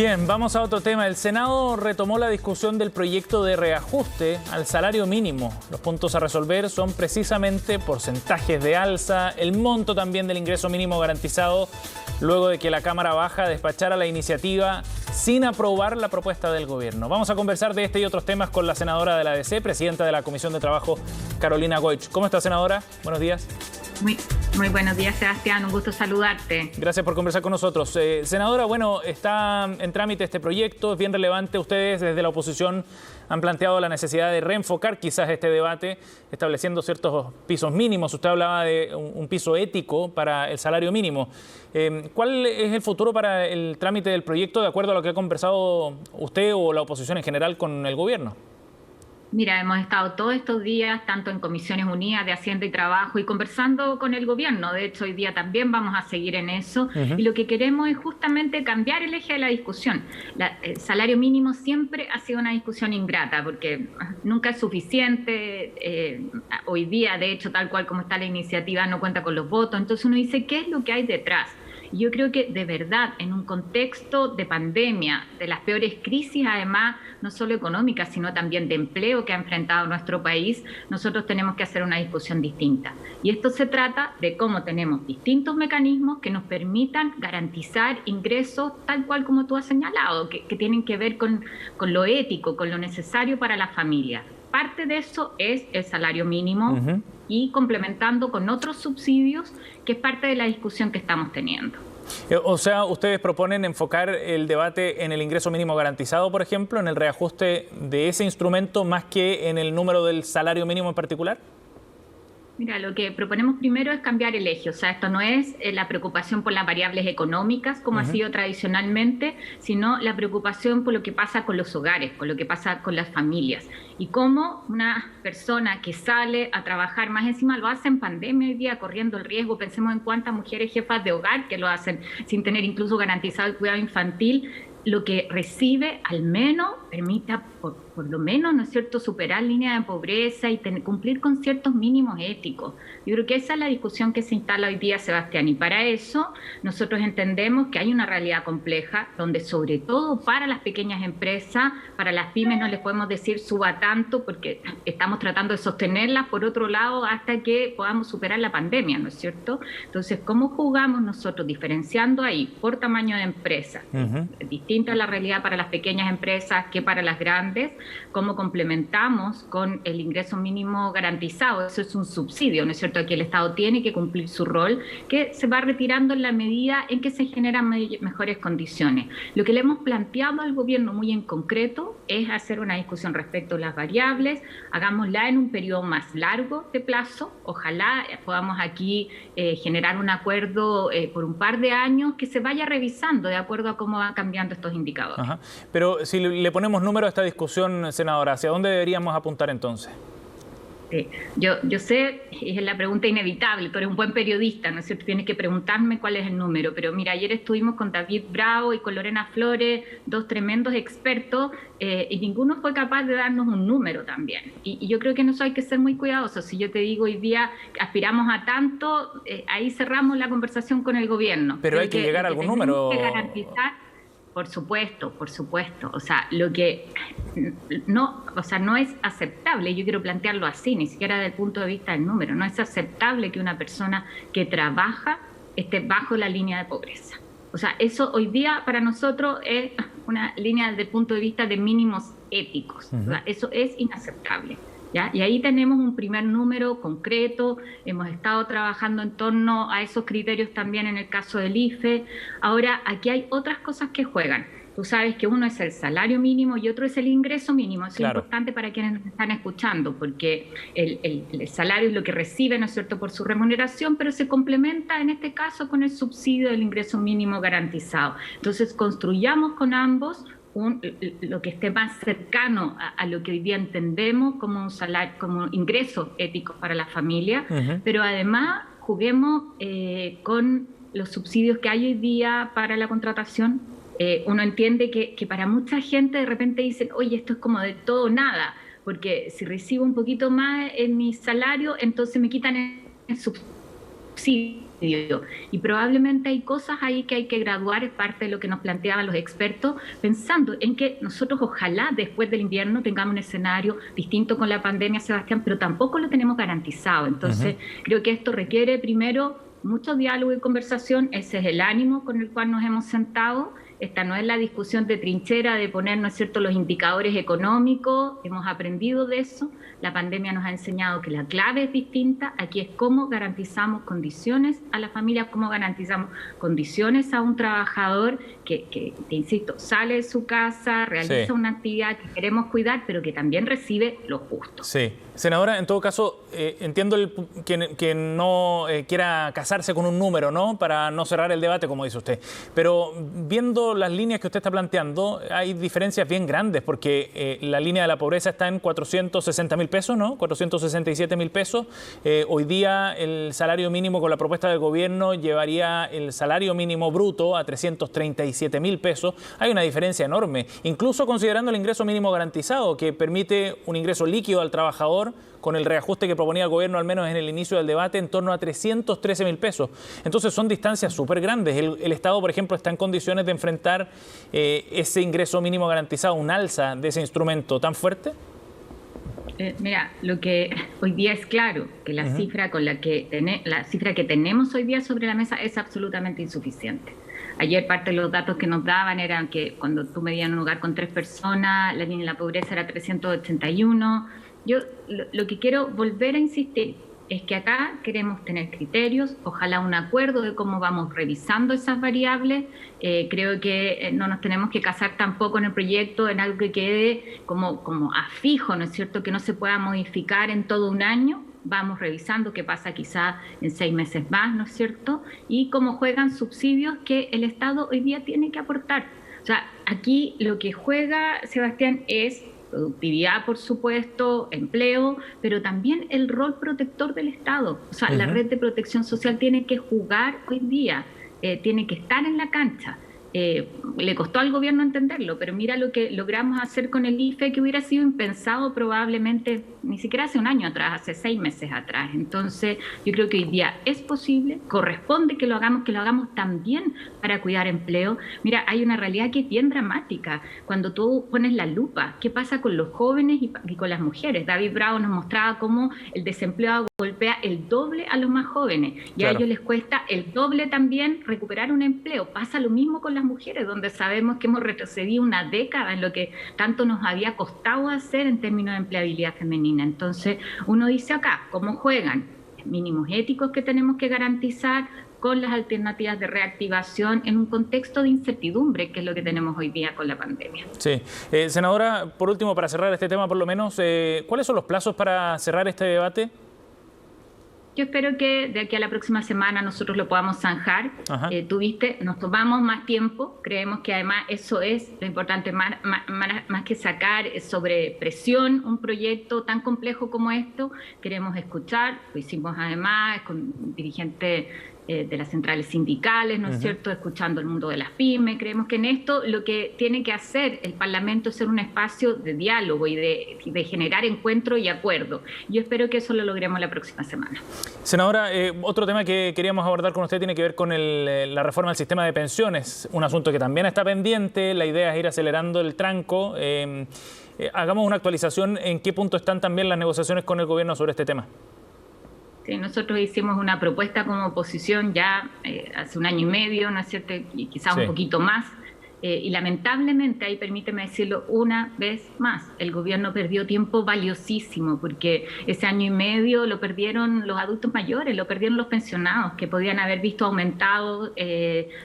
Bien, vamos a otro tema. El Senado retomó la discusión del proyecto de reajuste al salario mínimo. Los puntos a resolver son precisamente porcentajes de alza, el monto también del ingreso mínimo garantizado, luego de que la Cámara Baja despachara la iniciativa sin aprobar la propuesta del gobierno. Vamos a conversar de este y otros temas con la senadora de la ADC, presidenta de la Comisión de Trabajo, Carolina Goich. ¿Cómo está, senadora? Buenos días. Muy buenos días, Sebastián. Un gusto saludarte. Gracias por conversar con nosotros. Senadora, bueno, está en trámite este proyecto, es bien relevante. Ustedes desde la oposición han planteado la necesidad de reenfocar quizás este debate, estableciendo ciertos pisos mínimos. Usted hablaba de un piso ético para el salario mínimo. ¿Cuál es el futuro para el trámite del proyecto de acuerdo a lo que ha conversado usted o la oposición en general con el gobierno? Mira, hemos estado todos estos días, tanto en Comisiones Unidas de Hacienda y Trabajo, y conversando con el gobierno. De hecho, hoy día también vamos a seguir en eso. Y lo que queremos es justamente cambiar el eje de la discusión. El salario mínimo siempre ha sido una discusión ingrata, porque nunca es suficiente. Hoy día, de hecho, tal cual como está la iniciativa, no cuenta con los votos. Entonces uno dice, ¿qué es lo que hay detrás? Yo creo que de verdad, en un contexto de pandemia, de las peores crisis, además, no solo económicas, sino también de empleo que ha enfrentado nuestro país, nosotros tenemos que hacer una discusión distinta. Y esto se trata de cómo tenemos distintos mecanismos que nos permitan garantizar ingresos tal cual como tú has señalado, que tienen que ver con lo ético, con lo necesario para la familia. Parte de eso es el salario mínimo y complementando con otros subsidios, que es parte de la discusión que estamos teniendo. O sea, ¿ustedes proponen enfocar el debate en el ingreso mínimo garantizado, por ejemplo, en el reajuste de ese instrumento más que en el número del salario mínimo en particular? Mira, lo que proponemos primero es cambiar el eje, o sea, esto no es la preocupación por las variables económicas como ha sido tradicionalmente, sino la preocupación por lo que pasa con los hogares, con lo que pasa con las familias y cómo una persona que sale a trabajar, más encima lo hace en pandemia hoy día, corriendo el riesgo. Pensemos en cuántas mujeres jefas de hogar que lo hacen sin tener incluso garantizado el cuidado infantil, lo que recibe al menos permita por lo menos, ¿no es cierto?, superar línea de pobreza y cumplir con ciertos mínimos éticos. Yo creo que esa es la discusión que se instala hoy día, Sebastián, y para eso nosotros entendemos que hay una realidad compleja donde sobre todo para las pequeñas empresas, para las pymes no les podemos decir suba tanto porque estamos tratando de sostenerlas por otro lado hasta que podamos superar la pandemia, ¿no es cierto? Entonces, ¿cómo jugamos nosotros diferenciando ahí por tamaño de empresa? Distinta la realidad para las pequeñas empresas que para las grandes, cómo complementamos con el ingreso mínimo garantizado. Eso es un subsidio, ¿no es cierto? Aquí el Estado tiene que cumplir su rol, que se va retirando en la medida en que se generan mejores condiciones. Lo que le hemos planteado al gobierno muy en concreto es hacer una discusión respecto a las variables, hagámosla en un periodo más largo de plazo, ojalá podamos aquí generar un acuerdo por un par de años que se vaya revisando de acuerdo a cómo van cambiando estos indicadores. Pero si le ponemos número a esta discusión, senadora, ¿hacia dónde deberíamos apuntar entonces? Yo sé, es la pregunta inevitable, tú eres un buen periodista, ¿no es cierto? Tienes que preguntarme cuál es el número, pero mira, ayer estuvimos con David Bravo y con Lorena Flores, dos tremendos expertos, y ninguno fue capaz de darnos un número también. Y yo creo que en eso hay que ser muy cuidadosos. Si yo te digo hoy día aspiramos a tanto, ahí cerramos la conversación con el gobierno. Pero hay que llegar a algún número. Que garantizar. Por supuesto. O sea, lo que no es aceptable, yo quiero plantearlo así, ni siquiera desde el punto de vista del número, no es aceptable que una persona que trabaja esté bajo la línea de pobreza. O sea, eso hoy día para nosotros es una línea desde el punto de vista de mínimos éticos. O sea, eso es inaceptable. ¿Ya? Y ahí tenemos un primer número concreto, hemos estado trabajando en torno a esos criterios también en el caso del IFE. Ahora, aquí hay otras cosas que juegan. Tú sabes que uno es el salario mínimo y otro es el ingreso mínimo. Eso es importante para quienes nos están escuchando, porque el salario es lo que recibe, ¿no es cierto?, por su remuneración, pero se complementa en este caso con el subsidio del ingreso mínimo garantizado. Entonces, construyamos con ambos lo que esté más cercano a lo que hoy día entendemos como un salario, como ingresos éticos para la familia, pero además juguemos con los subsidios que hay hoy día para la contratación. Uno entiende que para mucha gente de repente dicen, oye, esto es como de todo o nada, porque si recibo un poquito más en mi salario, entonces me quitan el subsidio. Y probablemente hay cosas ahí que hay que graduar, es parte de lo que nos planteaban los expertos, pensando en que nosotros ojalá después del invierno tengamos un escenario distinto con la pandemia, Sebastián, pero tampoco lo tenemos garantizado. Entonces, creo que esto requiere primero mucho diálogo y conversación. Ese es el ánimo con el cual nos hemos sentado. Esta no es la discusión de trinchera de poner, ¿no es cierto?, los indicadores económicos. Hemos aprendido de eso. La pandemia nos ha enseñado que la clave es distinta. Aquí es cómo garantizamos condiciones a la familia, cómo garantizamos condiciones a un trabajador que insisto, sale de su casa, realiza una actividad que queremos cuidar, pero que también recibe lo justo. Sí. Senadora, en todo caso, entiendo que no quiera casarse con un número, ¿no?, para no cerrar el debate, como dice usted. Pero viendo las líneas que usted está planteando, hay diferencias bien grandes, porque la línea de la pobreza está en 460.000 pesos, ¿no? 467.000 pesos. Hoy día el salario mínimo con la propuesta del gobierno llevaría el salario mínimo bruto a 337.000 pesos. Hay una diferencia enorme, incluso considerando el ingreso mínimo garantizado, que permite un ingreso líquido al trabajador con el reajuste que proponía el gobierno, al menos en el inicio del debate, en torno a 313.000 pesos. Entonces son distancias súper grandes. El Estado, por ejemplo, está en condiciones de enfrentar ese ingreso mínimo garantizado, un alza de ese instrumento tan fuerte. Mira, lo que hoy día es claro, que la cifra que tenemos hoy día sobre la mesa es absolutamente insuficiente. Ayer parte de los datos que nos daban eran que cuando tú medías un hogar con 3 personas, la línea de la pobreza era 381. Yo lo que quiero volver a insistir es que acá queremos tener criterios, ojalá un acuerdo de cómo vamos revisando esas variables. Creo que no nos tenemos que casar tampoco en el proyecto en algo que quede como a fijo, ¿no es cierto?, que no se pueda modificar en todo un año. Vamos revisando qué pasa quizá en 6 meses más, ¿no es cierto?, y cómo juegan subsidios que el Estado hoy día tiene que aportar. O sea, aquí lo que juega, Sebastián, es productividad, por supuesto, empleo, pero también el rol protector del Estado. O sea, la red de protección social tiene que jugar hoy día, tiene que estar en la cancha. Le costó al gobierno entenderlo, pero mira lo que logramos hacer con el IFE, que hubiera sido impensado probablemente ni siquiera hace un año atrás, hace 6 meses atrás. Entonces yo creo que hoy día es posible, corresponde que lo hagamos también para cuidar empleo. Mira, hay una realidad que es bien dramática. Cuando tú pones la lupa, ¿qué pasa con los jóvenes y con las mujeres? David Bravo nos mostraba cómo el desempleo golpea el doble a los más jóvenes y a ellos les cuesta el doble también recuperar un empleo. Pasa lo mismo con las mujeres, donde sabemos que hemos retrocedido una década en lo que tanto nos había costado hacer en términos de empleabilidad femenina. Entonces uno dice acá, ¿cómo juegan? Mínimos éticos que tenemos que garantizar con las alternativas de reactivación en un contexto de incertidumbre, que es lo que tenemos hoy día con la pandemia. Sí. Senadora, por último, para cerrar este tema por lo menos, ¿cuáles son los plazos para cerrar este debate? Yo espero que de aquí a la próxima semana nosotros lo podamos zanjar. Tú viste, nos tomamos más tiempo. Creemos que además eso es lo importante, más que sacar sobre presión un proyecto tan complejo como esto. Queremos escuchar, lo hicimos además con dirigentes de las centrales sindicales, ¿no es cierto?, escuchando el mundo de las pymes. Creemos que en esto lo que tiene que hacer el Parlamento es ser un espacio de diálogo y de generar encuentro y acuerdo. Yo espero que eso lo logremos la próxima semana. Senadora, otro tema que queríamos abordar con usted tiene que ver con la reforma del sistema de pensiones, un asunto que también está pendiente. La idea es ir acelerando el tranco. Hagamos una actualización en qué punto están también las negociaciones con el gobierno sobre este tema. Sí, nosotros hicimos una propuesta como oposición ya hace 1 año y medio, ¿no es cierto?, y quizás un poquito más. Y lamentablemente, ahí permíteme decirlo una vez más, el gobierno perdió tiempo valiosísimo, porque ese 1 año y medio lo perdieron los adultos mayores, lo perdieron los pensionados, que podían haber visto aumentado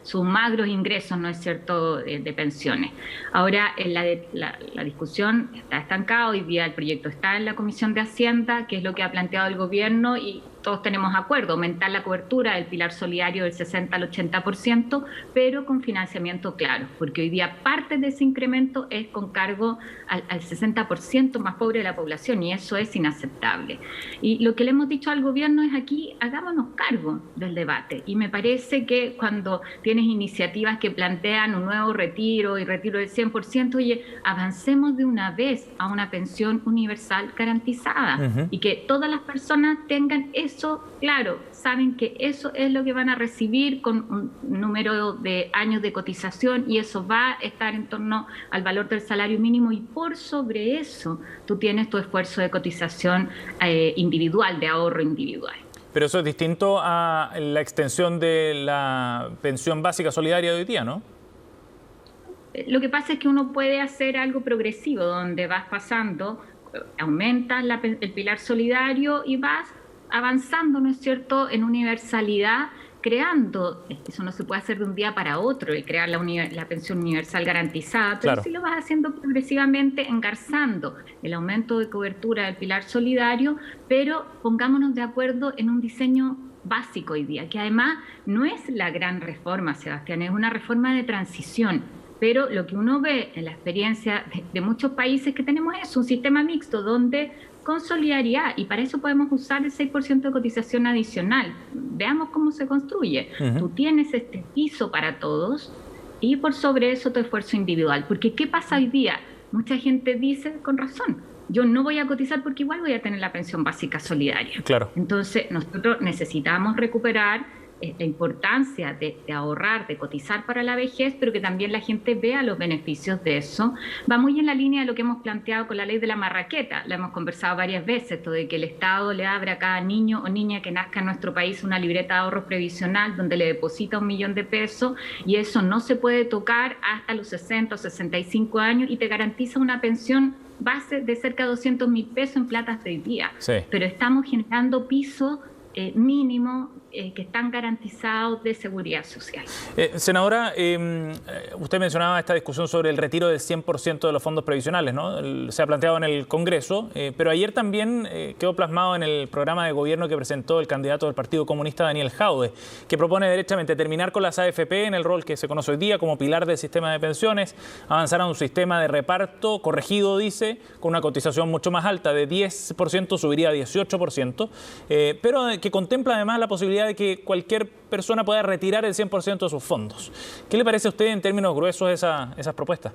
sus magros ingresos, ¿no es cierto?, de pensiones. Ahora la discusión está estancada. Hoy día el proyecto está en la Comisión de Hacienda, que es lo que ha planteado el gobierno, y todos tenemos acuerdo, aumentar la cobertura del pilar solidario del 60 al 80%, pero con financiamiento claro, porque hoy día parte de ese incremento es con cargo al 60% más pobre de la población, y eso es inaceptable. Y lo que le hemos dicho al gobierno es aquí, hagámonos cargo del debate, y me parece que cuando tienes iniciativas que plantean un nuevo retiro y retiro del 100%, oye, avancemos de una vez a una pensión universal garantizada y que todas las personas tengan eso eso, claro, saben que eso es lo que van a recibir con un número de años de cotización y eso va a estar en torno al valor del salario mínimo y por sobre eso tú tienes tu esfuerzo de cotización individual, de ahorro individual. Pero eso es distinto a la extensión de la pensión básica solidaria de hoy día, ¿no? Lo que pasa es que uno puede hacer algo progresivo, donde vas pasando, aumentas el pilar solidario y vas avanzando, ¿no es cierto?, en universalidad, creando, eso no se puede hacer de un día para otro, el crear la pensión universal garantizada, pero sí lo vas haciendo progresivamente, engarzando el aumento de cobertura del pilar solidario, pero pongámonos de acuerdo en un diseño básico hoy día, que además no es la gran reforma, Sebastián, es una reforma de transición. Pero lo que uno ve en la experiencia de muchos países que tenemos es un sistema mixto donde con solidaridad, y para eso podemos usar el 6% de cotización adicional. Veamos cómo se construye. Tú tienes este piso para todos y por sobre eso tu esfuerzo individual. Porque ¿qué pasa hoy día? Mucha gente dice, con razón, yo no voy a cotizar porque igual voy a tener la pensión básica solidaria. Claro. Entonces nosotros necesitamos recuperar la importancia de ahorrar, de cotizar para la vejez, pero que también la gente vea los beneficios de eso. Va muy en la línea de lo que hemos planteado con la ley de la marraqueta. La hemos conversado varias veces, esto de que el Estado le abre a cada niño o niña que nazca en nuestro país una libreta de ahorros previsional donde le deposita 1 millón de pesos y eso no se puede tocar hasta los 60 o 65 años y te garantiza una pensión base de cerca de 200.000 pesos en platas de hoy día. Sí. Pero estamos generando pisos mínimo que están garantizados de seguridad social. Senadora, usted mencionaba esta discusión sobre el retiro del 100% de los fondos previsionales, ¿no? Se ha planteado en el Congreso, pero ayer también quedó plasmado en el programa de gobierno que presentó el candidato del Partido Comunista, Daniel Jaude, que propone derechamente terminar con las AFP en el rol que se conoce hoy día como pilar del sistema de pensiones, avanzar a un sistema de reparto corregido, dice, con una cotización mucho más alta, de 10% subiría a 18%, pero que contempla además la posibilidad de que cualquier persona pueda retirar el 100% de sus fondos. ¿Qué le parece a usted en términos gruesos esas propuestas?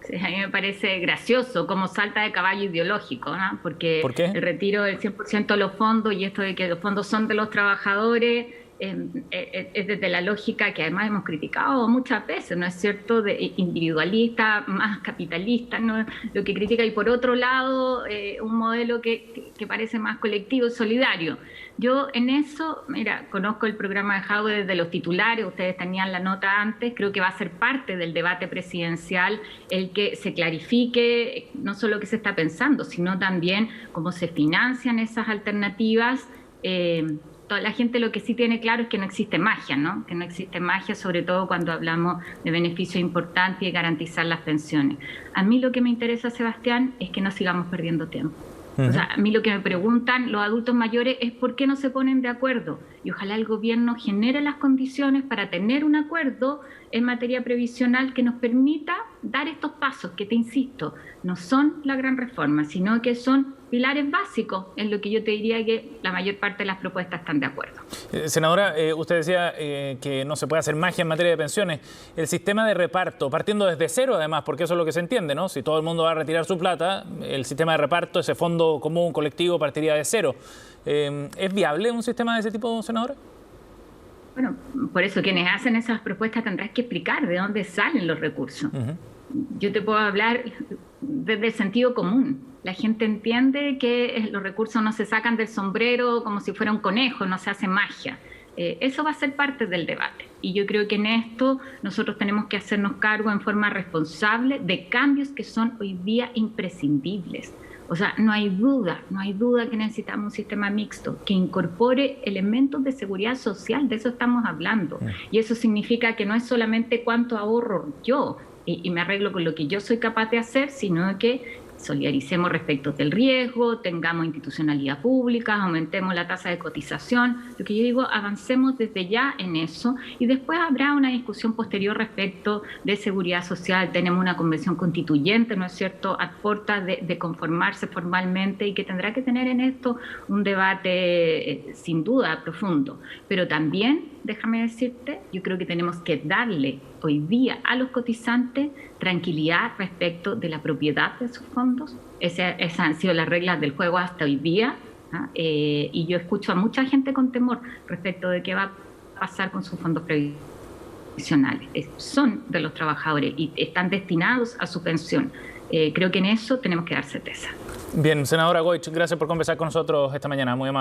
Sí, a mí me parece gracioso cómo salta de caballo ideológico, ¿no? Porque ¿Por qué? El retiro del 100% de los fondos y esto de que los fondos son de los trabajadores es desde la lógica que además hemos criticado muchas veces, ¿no es cierto?, de individualista, más capitalista, ¿no? Lo que critica, y por otro lado un modelo que parece más colectivo y solidario. Yo en eso, mira, conozco el programa de Jaude desde los titulares, ustedes tenían la nota antes, creo que va a ser parte del debate presidencial el que se clarifique no solo qué se está pensando, sino también cómo se financian esas alternativas. Toda la gente lo que sí tiene claro es que no existe magia, ¿no? Que no existe magia, sobre todo cuando hablamos de beneficios importantes y de garantizar las pensiones. A mí lo que me interesa, Sebastián, es que no sigamos perdiendo tiempo. O sea, a mí lo que me preguntan los adultos mayores es por qué no se ponen de acuerdo. Y ojalá el gobierno genere las condiciones para tener un acuerdo en materia previsional que nos permita dar estos pasos que, te insisto, no son la gran reforma, sino que son pilares básicos en lo que yo te diría que la mayor parte de las propuestas están de acuerdo. Senadora, usted decía que no se puede hacer magia en materia de pensiones. El sistema de reparto, partiendo desde cero además, porque eso es lo que se entiende, ¿no? Si todo el mundo va a retirar su plata, el sistema de reparto, ese fondo común colectivo partiría de cero. ¿Es viable un sistema de ese tipo, senadora? Bueno, por eso quienes hacen esas propuestas tendrán que explicar de dónde salen los recursos. Yo te puedo hablar desde el sentido común. La gente entiende que los recursos no se sacan del sombrero como si fuera un conejo, no se hace magia. Eso va a ser parte del debate. Y yo creo que en esto nosotros tenemos que hacernos cargo en forma responsable de cambios que son hoy día imprescindibles. O sea, no hay duda que necesitamos un sistema mixto que incorpore elementos de seguridad social, de eso estamos hablando. Y eso significa que no es solamente cuánto ahorro yo y me arreglo con lo que yo soy capaz de hacer, sino que solidaricemos respecto del riesgo, tengamos institucionalidad pública, aumentemos la tasa de cotización. Lo que yo digo, avancemos desde ya en eso y después habrá una discusión posterior respecto de seguridad social. Tenemos una convención constituyente, ¿no es cierto?, a puertas de conformarse formalmente y que tendrá que tener en esto un debate sin duda profundo. Pero también, déjame decirte, yo creo que tenemos que darle hoy día a los cotizantes tranquilidad respecto de la propiedad de sus fondos. Esas han sido las reglas del juego hasta hoy día Y yo escucho a mucha gente con temor respecto de qué va a pasar con sus fondos previsionales. Son de los trabajadores y están destinados a su pensión. Creo que en eso tenemos que dar certeza. Bien, senadora Goich, gracias por conversar con nosotros esta mañana. Muy amable.